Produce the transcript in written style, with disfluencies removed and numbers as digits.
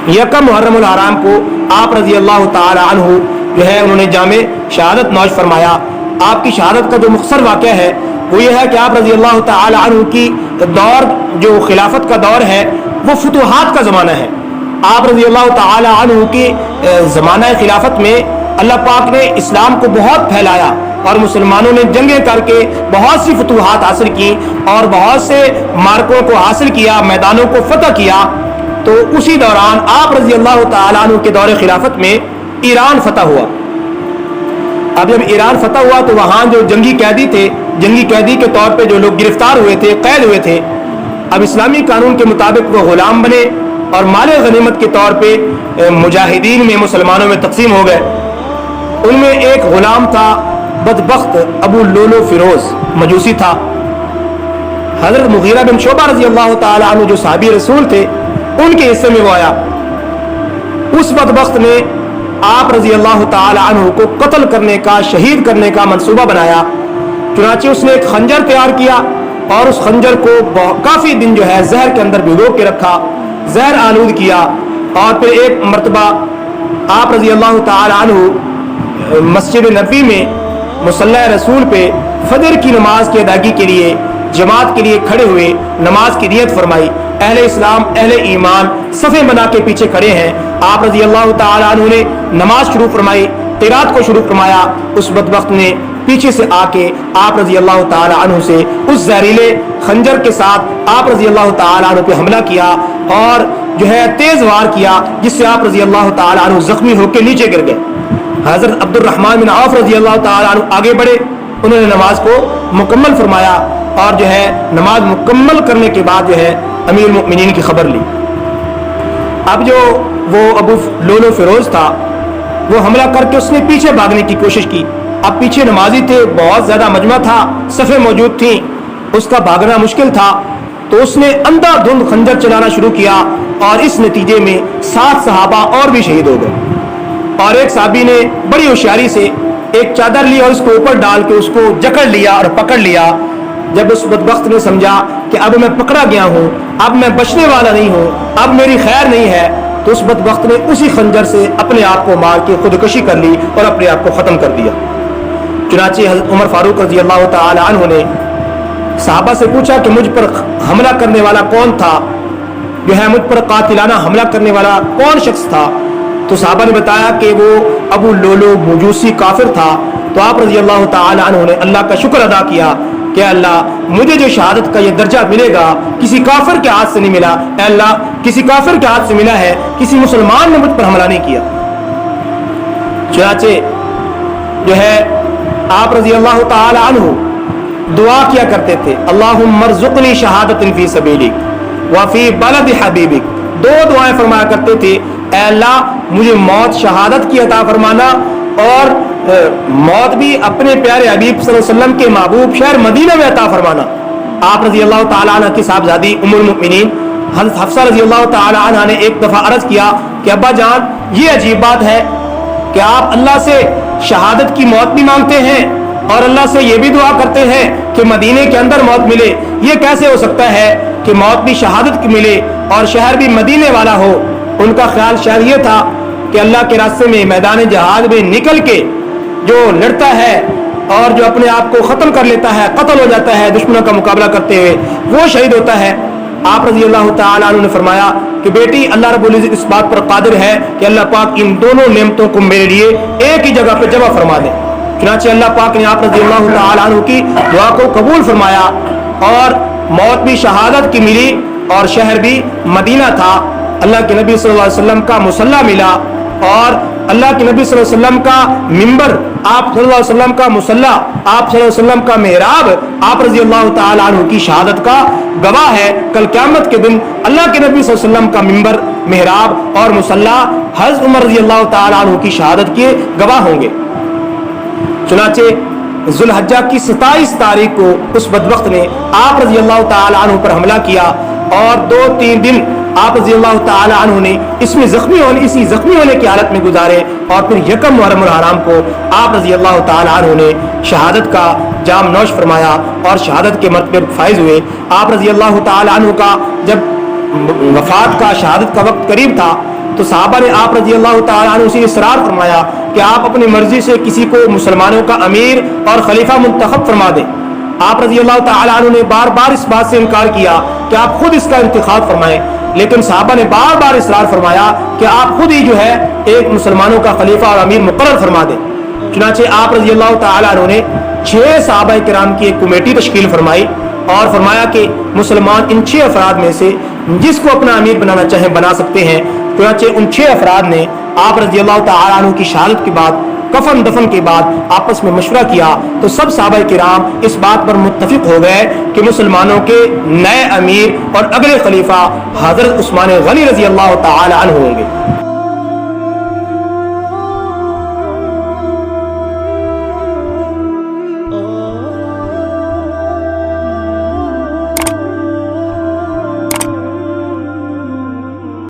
यकम मुहर्रम उल हराम को आप रजी अल्लाह ताला अन्हु जो है उन्होंने जामे शहादत नौश फरमाया। आपकी शहादत का जो मुख्तसर वाक़या है वो ये है कि आप रजी अल्लाह ताला अन्हु की दौर जो खिलाफत का दौर है वो फुतूहात का ज़माना है। आप रजी अल्लाह ताला अन्हु की ज़माना खिलाफत में अल्लाह पाक ने इस्लाम को बहुत फैलाया और मुसलमानों ने जंगें करके बहुत सी फतूहात हासिल की और बहुत से मार्कों को हासिल किया, मैदानों को फतह किया। तो उसी दौरान आप रजी अल्लाह ताला अन्हु के दौरे खिलाफत में ईरान फतह हुआ। अब जब ईरान फतह हुआ तो वहाँ जो जंगी कैदी थे, जंगी कैदी के तौर पे जो लोग गिरफ्तार हुए थे, कैद हुए थे, अब इस्लामी कानून के मुताबिक वो गुलाम बने और माले गनीमत के तौर पे मुजाहिदीन में, मुसलमानों में तकसीम हो गए। उनमें एक गुलाम था बदबख्त अबू लोलो फिरोज, मजूसी था। हजरत मुगीरा बिन शोबा रजी अल्लाह ताला अन्हु जो साहबी रसूल थे उनके हिस्से में वो आया। उस बदबख्त ने आप रजी अल्लाह ताला अन्हु को कत्ल करने का, शहीद करने का मंसूबा बनाया। चुनाचे उसने एक खंजर तैयार किया और उस खंजर को काफी दिन जो है जहर के अंदर भिगो के रखा, जहर आलूद किया। और फिर एक मरतबा आप रजी अल्लाह ताला अन्हु मस्जिद नबी में मुसल्ला रसूल पे फजर की नमाज की अदायगी के लिए जमात के लिए खड़े हुए, नमाज की नियत फरमाई। अहले इस्लाम, अहले ईमान सफ़े बना के पीछे खड़े हैं। आप रजी अल्लाह ताला अन्हु ने नमाज शुरू फरमाई, क़िरात को शुरू फरमाया। उस बदबख्त ने पीछे से आके आप रजी अल्लाह ताला अन्हु से उस जहरीले खंजर के साथ आप रजी अल्लाह ताला अन्हु पे हमला किया और जो है तेज वार किया, जिससे आप रजी अल्लाह ताला अन्हु जख्मी होकर नीचे गिर गए। हजरत अब्दुर्रहमान बिन औफ रजी अल्लाह ताला अन्हु आगे बढ़े, उन्होंने नमाज को मुकम्मल फरमाया और जो है नमाज मुकम्मल करने के बाद जो है अमीर मुमिनीन की खबर ली। अब जो वो अबू लोलो फिरोज था वो हमला करके उसने पीछे भागने की कोशिश की। अब पीछे नमाजी थे, बहुत ज्यादा मजमा था, सफ़े मौजूद थी, उसका भागना मुश्किल था। तो उसने अंधाधुंध खंजर चलाना शुरू किया और इस नतीजे में 7 सहाबा और भी शहीद हो गए। और एक साहबी ने बड़ी होशियारी से एक चादर ली और उसको ऊपर डाल के उसको जकड़ लिया और पकड़ लिया। जब उस बदबख्त ने समझा कि अब मैं पकड़ा गया हूँ, अब मैं बचने वाला नहीं हूँ, अब मेरी खैर नहीं है, तो उस बदबख्त ने उसी खंजर से अपने आप को मार के खुदकुशी कर ली और अपने आप को ख़त्म कर दिया। चुनाचे हज़रत उमर फारूक रज़ी अल्लाह ताला अन्हु ने सहाबा से पूछा कि मुझ पर हमला करने वाला कौन था, जो है मुझ पर कातिलाना हमला करने वाला कौन शख्स था। तो सहाबा ने बताया कि वो अबू लोलो मजूसी काफिर था। तो आप रज़ी अल्लाह ताला अन्हु ने अल्लाह का शुक्र अदा किया कि अल्लाह मुझे जो शहादत का ये दर्जा मिलेगा किसी काफिर के हाथ से नहीं मिला, अल्लाह किसी काफिर के हाथ से मिला है, किसी मुसलमान ने मुझ पर हमला नहीं किया। चुनाचे जो है आप रज़ी अल्लाह ताला अन्हु दुआ किया करते थे, अल्लाहुम्मा रज़ुक़नी शहादतन फी सबीलिक व फी बलद हबीबिक। 2 दुआएं फरमाया करते थे, अल्लाह मुझे मौत शहादत की अता फरमाना और मौत भी अपने प्यारे हबीब सल्लल्लाहु अलैहि वसल्लम के महबूब शहर मदीना में अता फरमाना। आप रज़ी अल्लाह ताला अन्हा की साहबजादी उम्मुल मुमिनीन हज़रत हफ्सा रज़ी अल्लाह ताला अन्हा ने एक दफ़ा अर्ज किया कि अब्बा जान, ये अजीब बात है कि आप अल्लाह से शहादत की मौत भी मांगते हैं और अल्लाह से ये भी दुआ करते हैं कि मदीने के अंदर मौत मिले। ये कैसे हो सकता है कि मौत भी शहादत की मिले और शहर भी मदीने वाला हो। उनका ख्याल शायद ये था कि अल्लाह के रास्ते में मैदान जहाद में निकल के जो लड़ता है और जो अपने आप को ख़त्म कर लेता है, कत्ल हो जाता है दुश्मनों का मुकाबला करते हुए, वो शहीद होता है। आप रज़ी अल्लाह ताला अन्हु ने फरमाया कि बेटी, अल्लाह रब्बुल इज़्ज़त इस बात पर कादिर है कि अल्लाह पाक इन दोनों नेमतों को मेरे लिए एक ही जगह पर जमा फरमा दे। चुनांचे अल्लाह पाक ने आप रज़ी अल्लाह ताला अन्हु की दुआ को कबूल फरमाया और मौत भी शहादत की मिली और शहर भी मदीना था। अल्लाह के नबी सल्लल्लाहु अलैहि वसल्लम का मुसल्ला मिला और अल्लाह के नबी सल्लल्लाहु अलैहि वसल्लम का मिंबर, आप सल्लल्लाहु अलैहि वसल्लम का मुसल्ला, आप सल्लल्लाहु अलैहि वसल्लम का मेहराब आप रज़ी अल्लाह ताला अन्हु की शहादत का गवाह है। कल क़यामत के दिन अल्लाह के नबी सल्लल्लाहु अलैहि वसल्लम का मिंबर, मेहराब और मुसल्ला हज़रत उमर रज़ी अल्लाह ताला अन्हु की शहादत के गवाह होंगे। चुनाचे ज़ुल्हज्जा की 27 तारीख को उस बदबख्त ने आप रज़ी अल्लाह ताला अन्हु पर हमला किया और 2-3 दिन आप रज़ी अल्लाह ताला अन्हु ने इसी जख्मी होने की हालत में गुजारे और फिर यकम मुहर्रम उल हराम को आप रज़ी अल्लाह ताला अन्हु ने शहादत का जाम नौश फरमाया और शहादत के मर्तबे पर फाइज हुए। आप रज़ी अल्लाह ताला अन्हु का जब वफात का, शहादत का वक्त करीब था تو صحابہ نے آپ رضی اللہ تعالیٰ عنہ سے اصرار فرمایا کہ آپ اپنی مرضی سے کسی کو مسلمانوں کا امیر اور خلیفہ منتخب فرما دیں۔ آپ رضی اللہ تعالیٰ عنہ نے بار بار اس بات سے انکار کیا کہ آپ خود اس کا انتخاب فرمائیں، لیکن صحابہ نے بار بار اصرار فرمایا کہ آپ خود ہی جو ہے ایک مسلمانوں کا خلیفہ اور امیر مقرر فرما دیں۔ چنانچہ آپ رضی اللہ تعالیٰ عنہ نے 6 صحابہ کرام کی ایک کمیٹی تشکیل فرمائی اور فرمایا کہ مسلمان ان 6 افراد میں سے جس کو اپنا امیر بنانا چاہیں بنا سکتے ہیں۔ چنانچہ ان 6 افراد نے آپ رضی اللہ تعالیٰ عنہ کی شہادت کے بعد کفن دفن کے بعد آپس میں مشورہ کیا تو سب صحابہ کرام اس بات پر متفق ہو گئے کہ مسلمانوں کے نئے امیر اور اگلے خلیفہ حضرت عثمان غنی رضی اللہ تعالی عنہ ہوں گے۔